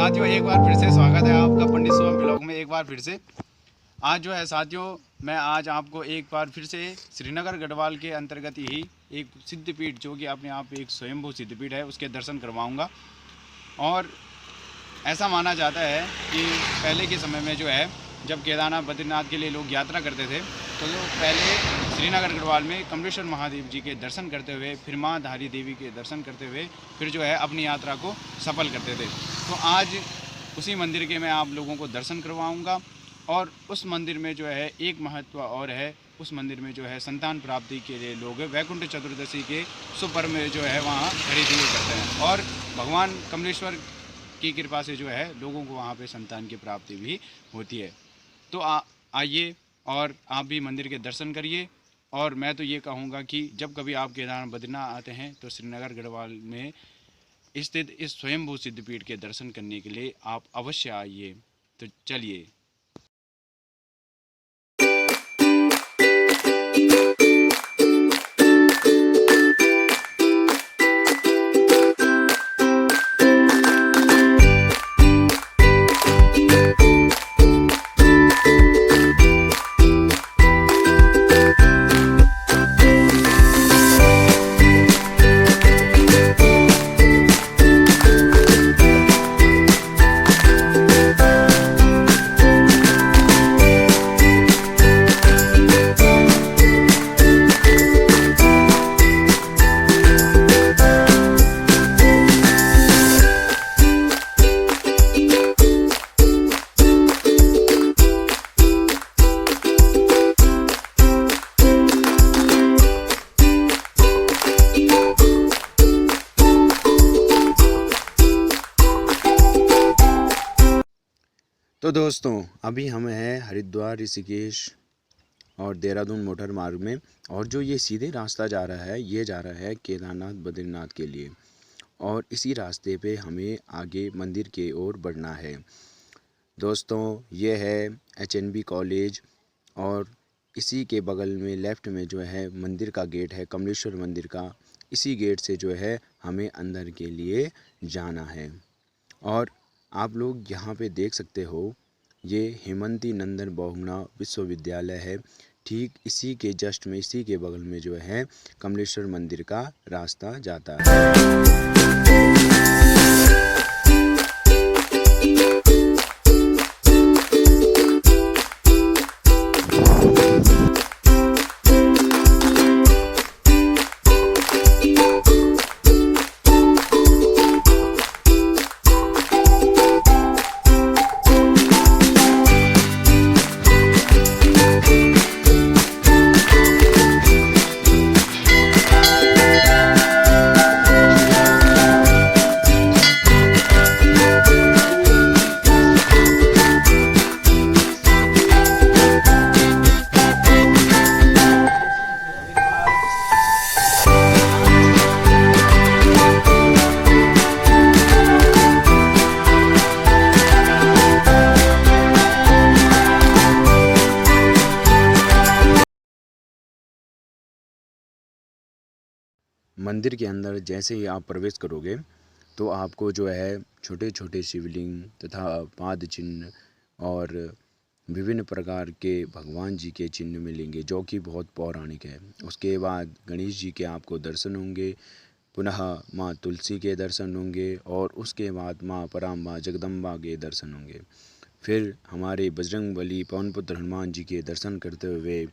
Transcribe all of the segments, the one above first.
साथियों एक बार फिर से स्वागत है आपका पंडित शुभम ब्लॉग में। एक बार फिर से आज जो है साथियों, मैं आज आपको एक बार फिर से श्रीनगर गढ़वाल के अंतर्गत ही एक सिद्धपीठ, जो कि अपने आप एक स्वयंभू सिद्धपीठ है, उसके दर्शन करवाऊंगा। और ऐसा माना जाता है कि पहले के समय में जो है, जब केदारनाथ बद्रीनाथ के लिए लोग यात्रा करते थे, तो पहले श्रीनगर गढ़वाल में कमलेश्वर महादेव जी के दर्शन करते हुए, फिर माँ धारी देवी के दर्शन करते हुए, फिर जो है अपनी यात्रा को सफल करते थे। तो आज उसी मंदिर के मैं आप लोगों को दर्शन करवाऊंगा। और उस मंदिर में जो है एक महत्व और है, उस मंदिर में जो है संतान प्राप्ति के लिए लोग वैकुंठ चतुर्दशी के शुभ पर्व में जो है वहाँ खरीदी करते हैं, और भगवान कमलेश्वर की कृपा से जो है लोगों को वहाँ पे संतान की प्राप्ति भी होती है। तो आइए और आप भी मंदिर के दर्शन करिए। और मैं तो ये कहूँगा कि जब कभी आप केदारनाथ बद्रीनाथ आते हैं तो श्रीनगर गढ़वाल में स्थित इस स्वयंभू सिद्धपीठ के दर्शन करने के लिए आप अवश्य आइए। तो चलिए। तो दोस्तों, अभी हम हैं हरिद्वार, ऋषिकेश और देहरादून मोटर मार्ग में, और जो ये सीधे रास्ता जा रहा है, ये जा रहा है केदारनाथ बद्रीनाथ के लिए। और इसी रास्ते पे हमें आगे मंदिर के ओर बढ़ना है। दोस्तों, ये है HNB कॉलेज, और इसी के बगल में लेफ़्ट में जो है मंदिर का गेट है, कमलेश्वर मंदिर का। इसी गेट से जो है हमें अंदर के लिए जाना है। और आप लोग यहाँ पे देख सकते हो, ये हेमंती नंदन बहुगुणा विश्वविद्यालय है। ठीक इसी के जस्ट में, इसी के बगल में जो है कमलेश्वर मंदिर का रास्ता जाता है। मंदिर के अंदर जैसे ही आप प्रवेश करोगे तो आपको जो है छोटे छोटे शिवलिंग तथा पाद चिन्ह और विभिन्न प्रकार के भगवान जी के चिन्ह मिलेंगे, जो कि बहुत पौराणिक है। उसके बाद गणेश जी के आपको दर्शन होंगे, पुनः माँ तुलसी के दर्शन होंगे, और उसके बाद माँ पराम्बा जगदम्बा के दर्शन होंगे। फिर हमारे बजरंगबली पवनपुत्र हनुमान जी के दर्शन करते हुए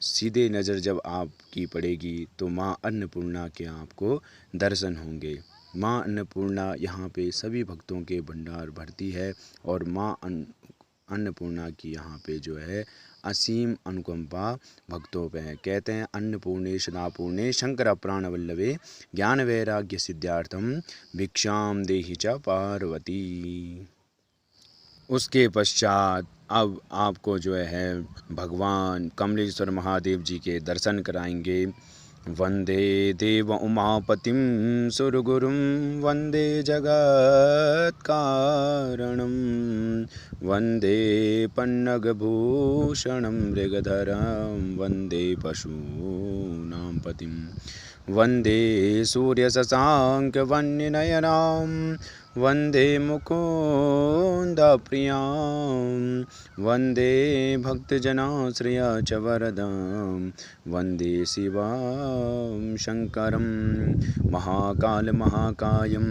सीधे नज़र जब आपकी पड़ेगी तो माँ अन्नपूर्णा के आपको दर्शन होंगे। माँ अन्नपूर्णा यहाँ पे सभी भक्तों के भंडार भरती है, और माँ अन्नपूर्णा की यहाँ पे जो है असीम अनुकंपा भक्तों पे है। कहते हैं अन्नपूर्णे सदापूर्णे शंकर प्राण वल्लभे ज्ञान वैराग्य सिद्धार्थम भिक्षाम देहि च पार्वती। उसके पश्चात अब आपको जो है भगवान कमलेश्वर महादेव जी के दर्शन कराएंगे। वंदे देव उमापतिं सुरगुरुं वंदे जगत्कारणं वंदे पन्नगभूषणं मृगधरं वंदे पशूनां पतिं वंदे सूर्यशशांकवन्यनयनां वन्दे मुकुन्दप्रियां वन्दे भक्तजनाश्रया च वरदां वन्दे शिवां शङ्करं महाकालमहाकायं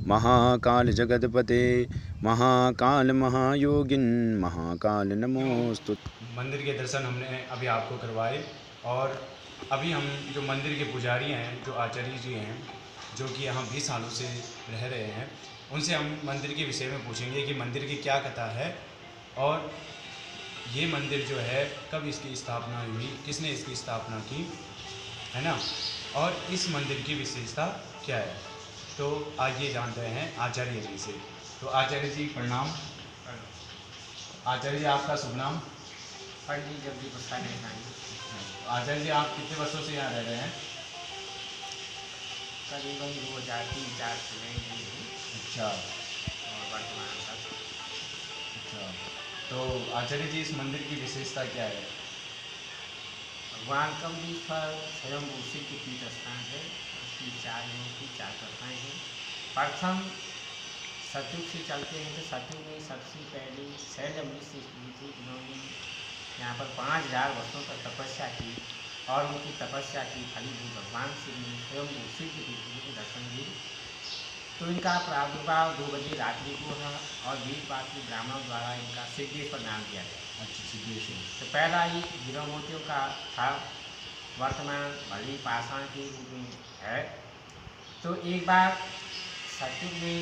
महाकालजगत्पते महाकाल महायोगिन महाकाल नमोस्तु। मंदिर के दर्शन हमने अभी आपको करवाए और अभी हम जो मंदिर के पुजारी हैं, जो आचार्य जी हैं, जो कि यहाँ 20 सालों से रह रहे हैं, उनसे हम मंदिर के विषय में पूछेंगे कि मंदिर की क्या कथा है और ये मंदिर जो है कब इसकी स्थापना हुई, किसने इसकी स्थापना की, है ना, और इस मंदिर की विशेषता क्या है। तो आइए जानते हैं आचार्य जी से। तो आचार्य जी प्रणाम। आचार्य जी आपका शुभ नाम? पंडित जल्दी प्रसाद। आचार्य जी आप कितने वर्षों से यहाँ रह रहे हैं? करीबन 2003-04 से मैं यहीं हूँ। अच्छा। और वर्तमान तक। अच्छा, तो आचार्य जी इस मंदिर की विशेषता क्या है? भगवान कमलेश्वर स्वयं सिद्ध पीठ स्थान है। उसकी 4 कथाएँ हैं। प्रथम सतयुग से चलते हैं तो सतयुग में सबसे पहले शैलमृषि से हुई थी, जिन्होंने यहाँ पर 5000 वर्षों तक तपस्या की और उनकी तपस्या की फलीभूत भगवान श्री ने स्वयं सिद्ध पीठ के दर्शन दिए। तो इनका प्रादुर्भाव 2 बजे रात्रि को है और 20 पात्री ब्राह्मणों द्वारा इनका सिद्धेश्वर नाम दिया गया। अच्छा, सिद्धेश्वर। तो पहला ही हीरा मोतियों का था, वर्तमान भली पाषाण के रूप में है। तो एक बार सतयुग में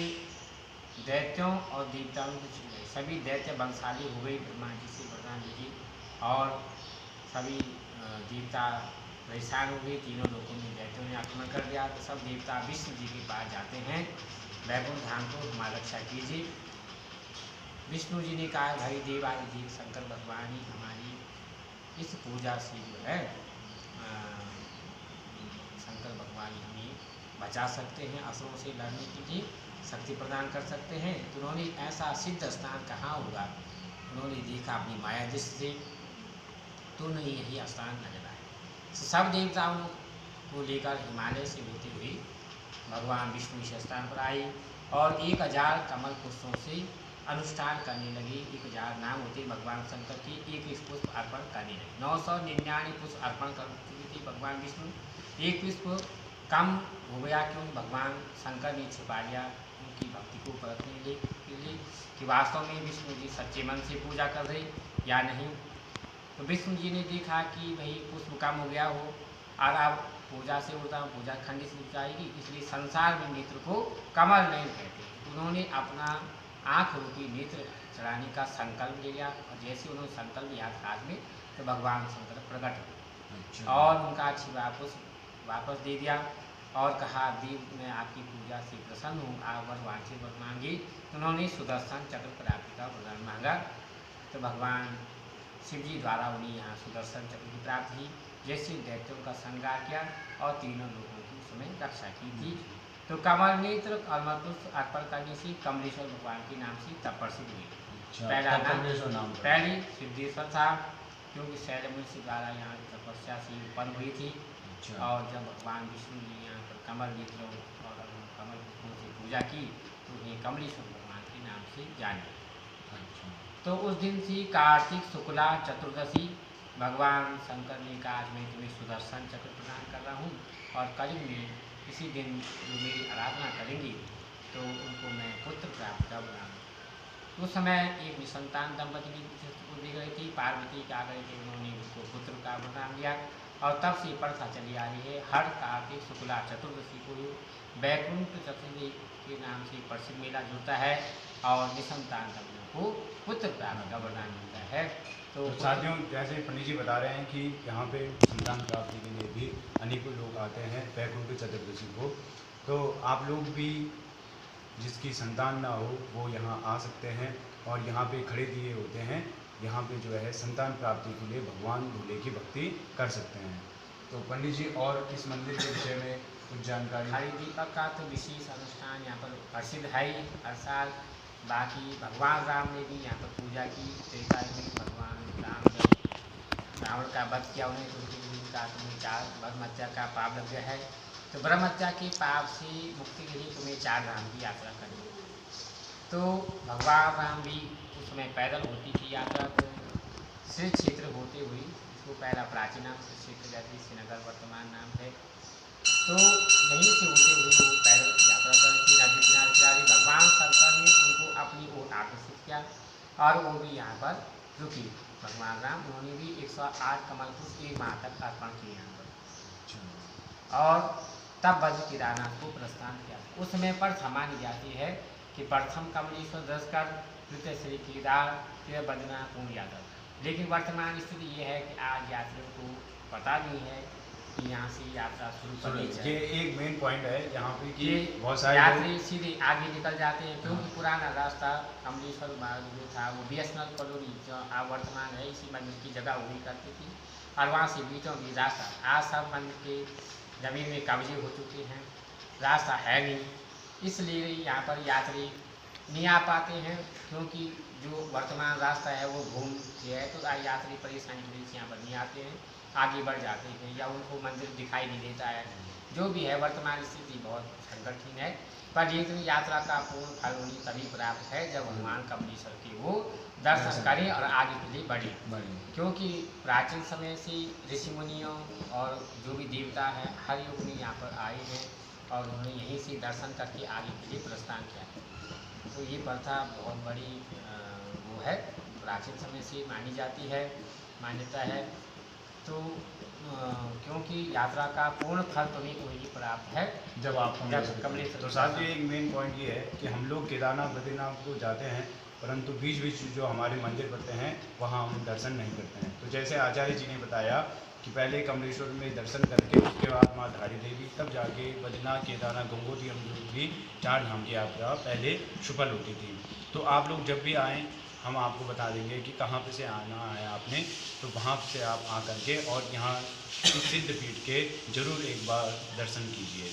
दैत्यों और देवताओं की सभी दैत्य वंशाली हो गई ब्रह्मा जी से वरदान लेके, और सभी देवता परेशान हो गए। तीनों लोगों में दैत्यों ने आक्रमण कर दिया। तो सब देवता विष्णु जी के पास जाते हैं, वैकुंठ धाम को हमारी रक्षा कीजिए। विष्णु जी ने कहा, भाई देवादिदेव शंकर भगवान ही हमारी इस पूजा से जो है शंकर भगवान हमें बचा सकते हैं, असुरों से लड़ने के लिए शक्ति प्रदान कर सकते हैं। तो उन्होंने ऐसा सिद्ध स्थान कहाँ होगा, उन्होंने देखा अपनी माया दृष्टि से, तो उन्हें यही स्थान नजर आया। सब देवताओं को लेकर हिमालय से होते हुए भगवान विष्णु इस स्थान पर आए और 1000 कमल पुष्पों से अनुष्ठान करने लगे। 1000 नाम होते भगवान शंकर के, एक पुष्प अर्पण करने लगे। 999 पुष्प अर्पण कर चुके थे भगवान विष्णु। एक पुष्प कम हो गया, क्यों? भगवान शंकर ने छिपा लिया उनकी भक्ति को परखने के लिए कि वास्तव में विष्णु जी सच्चे मन से पूजा कर रहे या नहीं। तो विष्णु जी ने देखा कि भाई पुष्प कम हो गया हो और अब पूजा से उड़ता पूजा खंडित हो जाएगी, इसलिए संसार में नेत्र को कमल नहीं कहते। उन्होंने अपना आँख रूपी नेत्र चढ़ाने का संकल्प ले लिया और जैसे उन्होंने संकल्प लिया हाथ में, तो भगवान शंकर प्रकट हुए। अच्छा। और उनका छिपा पुष्प वापस दे दिया और कहा, देव मैं आपकी पूजा से प्रसन्न हूँ, आप वर वांछित वर मांगी। तो उन्होंने सुदर्शन चक्र प्राप्ति का वरदान मांगा। तो भगवान शिव जी द्वारा उन्हें यहाँ सुदर्शन चक्र की प्राप्ति हुई। जैसे दैत्यों का संहार किया और तीनों लोगों की उसमें रक्षा की थी। तो कमल नेत्र कमलपुष्प अर्पण करने से कमलेश्वर भगवान के नाम से तब प्रसिद्ध हुई। पहला नाम पहली सिद्धेश्वर था, क्योंकि शैलमृषि द्वारा यहाँ तपस्या से उत्पन्न हुई थी। और जब भगवान विष्णु ने यहाँ पर कमल नेत्रों और कमल पुष्पों से पूजा की तो उन्हें कमलेश्वर भगवान के नाम से जाने। तो उस दिन थी कार्तिक शुक्ला चतुर्दशी। भगवान शंकर ने कहा, मैं तुम्हें सुदर्शन चक्र प्रदान कर रहा हूँ और कलयुग में इसी दिन जो मेरी आराधना करेंगे तो उनको मैं पुत्र प्राप्त कर बनाऊँ। उस समय एक निसंतान दंपति को दी गई थी, पार्वती का गए थे, उन्होंने उनको पुत्र का वरदान दिया। और तब से प्रथा चली आ रही है, हर कार्तिक शुक्ला चतुर्दशी को वैकुंठ चतुर्थी के नाम से प्रसिद्ध मेला जुड़ता है और निसंतान दंपतियों को पुत्र प्राप्त का वरदान मिलता है। तो साथियों, जैसे पंडित जी बता रहे हैं कि यहाँ पे संतान प्राप्ति के लिए भी अनेकों लोग आते हैं वैकुंठ चतुर्दशी को, तो आप लोग भी जिसकी संतान ना हो वो यहाँ आ सकते हैं और यहाँ पे खड़े दिए होते हैं, यहाँ पे जो है संतान प्राप्ति के लिए भगवान भोले की भक्ति कर सकते हैं। तो पंडित जी और इस मंदिर के विषय में कुछ जानकारी? हरि दीपक का तो विशेष अनुष्ठान यहाँ पर प्रसिद्ध है ही हर साल। बाकी भगवान राम ने भी यहाँ पर पूजा की। त्रेता में भगवान राम जब रावण का वध किया, उन्हें तो उनका 4 भगमत्या का पाप लग गया है। तो ब्रह्म हत्या के पाप से मुक्ति के लिए तुम्हें 4 धाम की यात्रा करनी है। तो भगवान राम भी उस समय पैदल होती थी यात्रा, तो श्री क्षेत्र होते हुए, इसको पहला प्राचीन नाम श्री क्षेत्र जाति श्रीनगर वर्तमान नाम है, तो यहीं से होते हुए वो पैदल यात्रा करती नदी किनारे किनारे भगवान शंकर ने उनको अपनी ओर आकर्षित किया और वो भी यहाँ पर रुकी। भगवान राम उन्होंने भी 108 कमल पुष्प 1 माह तक अर्पण किए यहाँ पर, और तब बद्र केदारनाथ को प्रस्थान किया। उस समय पर मानी जाती है कि प्रथम कमलेश्वर दर्शकर, द्वितीय श्री केदार, फिर बद्रीनाथ पूर्ण यादव। लेकिन वर्तमान स्थिति ये है कि आज यात्रियों को पता नहीं है कि यहाँ से यात्रा शुरू करनी चाहिए। ये एक मेन पॉइंट है यहाँ पे कि ये बहुत सारे यात्री सीधे आगे निकल जाते हैं, क्योंकि पुराना रास्ता कमलेश्वर मार्ग जो था वो BSNL कॉलोनी जो अब वर्तमान है इसी मंदिर की जगह हुई करती थी, और वहाँ से बीचों बीच रास्ता, आज सब मंदिर के जमीन में कब्जे हो चुके हैं, रास्ता है नहीं, इसलिए यहाँ पर यात्री नहीं आ पाते हैं, क्योंकि जो वर्तमान रास्ता है वो घूम के है, तो यात्री परेशानी की वजह से यहाँ पर नहीं आते हैं, आगे बढ़ जाते हैं या उनको मंदिर दिखाई नहीं देता है। जो भी है वर्तमान स्थिति बहुत संकटहीन है, पर लेकिन यात्रा का पूर्ण फल उन्हें तभी प्राप्त है जब भगवान कमलेश्वर के वो दर्शन करें और आगे के लिए बढ़े। क्योंकि प्राचीन समय से ऋषि मुनियों और जो भी देवता हैं हर युग में यहाँ पर आए हैं और उन्होंने यहीं से दर्शन करके आगे के लिए प्रस्थान किया है। तो ये प्रथा बहुत बड़ी वो है, प्राचीन समय से मानी जाती है, मान्यता है। तो क्योंकि यात्रा का पूर्ण फल तुम्हें वही प्राप्त है जब आप कमलेश्वर। तो साथ ही एक मेन पॉइंट ये है कि हम लोग केदारनाथ बद्रीनाथ को जाते हैं, परंतु बीच बीच जो हमारे मंदिर पड़ते हैं वहाँ हम दर्शन नहीं करते हैं। तो जैसे आचार्य जी ने बताया कि पहले कमलेश्वर में दर्शन करके उसके बाद माँ धारी देवी, तब जाके बद्रीनाथ केदारनाथ गंगोत्री यमुनोत्री की 4 धाम की यात्रा पहले सफल होती थी। तो आप लोग जब भी आएँ हम आपको बता देंगे कि कहाँ पे से आना है आपने, तो वहाँ से आप आ करके और यहाँ इस सिद्ध पीठ के जरूर एक बार दर्शन कीजिए।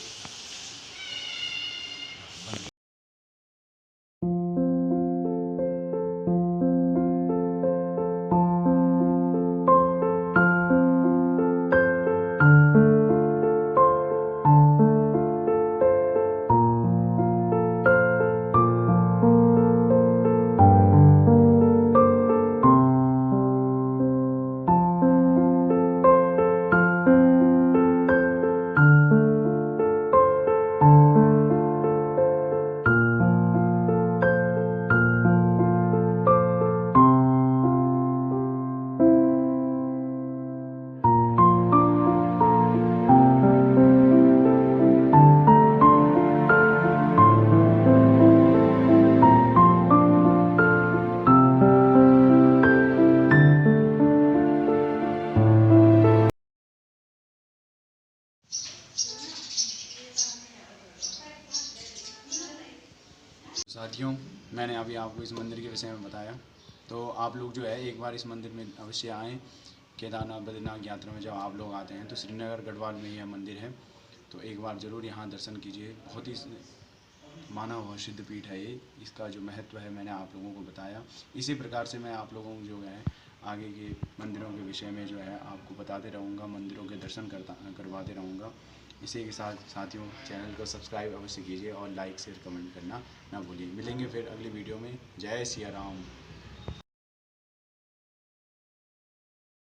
साथियों, मैंने अभी आपको इस मंदिर के विषय में बताया, तो आप लोग जो है एक बार इस मंदिर में अवश्य आएँ। केदारनाथ बद्रीनाथ यात्रा में जब आप लोग आते हैं तो श्रीनगर गढ़वाल में यह मंदिर है, तो एक बार ज़रूर यहाँ दर्शन कीजिए। बहुत ही माना हुआ सिद्ध पीठ है ये, इसका जो महत्व है मैंने आप लोगों को बताया। इसी प्रकार से मैं आप लोगों को जो है आगे के मंदिरों के विषय में जो है आपको बताते रहूँगा, मंदिरों के दर्शन करवाते रहूँगा। इसी के साथ साथियों, चैनल को सब्सक्राइब अवश्य कीजिए और लाइक शेयर कमेंट करना ना भूलिए। मिलेंगे फिर अगली वीडियो में। जय सिया राम।